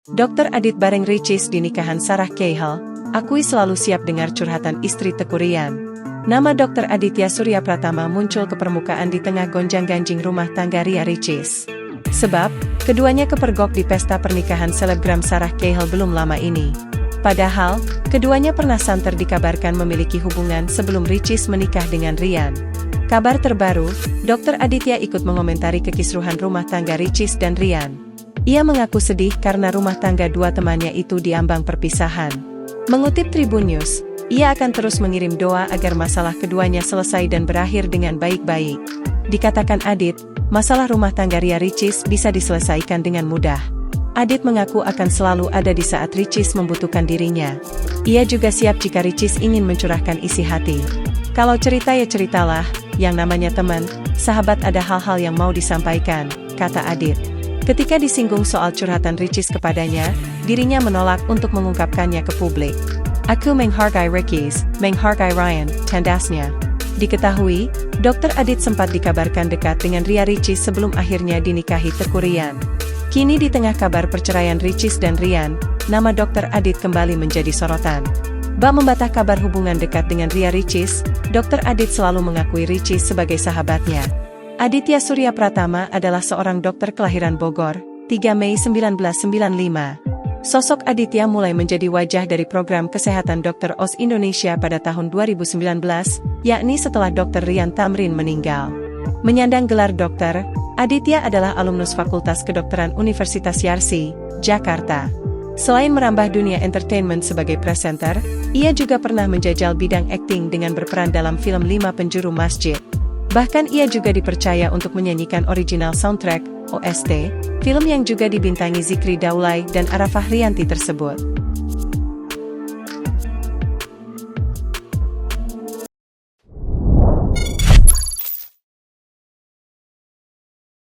Dr. Adit bareng Ricis di nikahan Sarah Cahill, akui selalu siap dengar curhatan istri Teku Rian. Nama Dr. Aditya Surya Pratama muncul ke permukaan di tengah gonjang-ganjing rumah tangga Ria Ricis. Sebab, keduanya kepergok di pesta pernikahan selebgram Sarah Cahill belum lama ini. Padahal, keduanya pernah santer dikabarkan memiliki hubungan sebelum Ricis menikah dengan Rian. Kabar terbaru, Dr. Aditya ikut mengomentari kekisruhan rumah tangga Ricis dan Rian. Ia mengaku sedih karena rumah tangga dua temannya itu diambang perpisahan. Mengutip Tribun News, ia akan terus mengirim doa agar masalah keduanya selesai dan berakhir dengan baik-baik. Dikatakan Adit, masalah rumah tangga Ria Ricis bisa diselesaikan dengan mudah. Adit mengaku akan selalu ada di saat Ricis membutuhkan dirinya. Ia juga siap jika Ricis ingin mencurahkan isi hati. Kalau cerita ya ceritalah, yang namanya teman, sahabat ada hal-hal yang mau disampaikan, kata Adit. Ketika disinggung soal curhatan Ricis kepadanya, dirinya menolak untuk mengungkapkannya ke publik. Aku menghargai Ricis, menghargai Ryan, tandasnya. Diketahui, Dr. Adit sempat dikabarkan dekat dengan Ria Ricis sebelum akhirnya dinikahi Teku Rian. Kini di tengah kabar perceraian Ricis dan Rian, nama Dr. Adit kembali menjadi sorotan. Bak membatah kabar hubungan dekat dengan Ria Ricis, Dr. Adit selalu mengakui Ricis sebagai sahabatnya. Aditya Surya Pratama adalah seorang dokter kelahiran Bogor, 3 Mei 1995. Sosok Aditya mulai menjadi wajah dari program kesehatan Dr. Oz Indonesia pada tahun 2019, yakni setelah Dr. Rian Tamrin meninggal. Menyandang gelar dokter, Aditya adalah alumnus Fakultas Kedokteran Universitas Yarsi, Jakarta. Selain merambah dunia entertainment sebagai presenter, ia juga pernah menjajal bidang akting dengan berperan dalam film 5 Penjuru Masjid. Bahkan ia juga dipercaya untuk menyanyikan original soundtrack, OST, film yang juga dibintangi Zikri Daulay dan Arafah Rianti tersebut.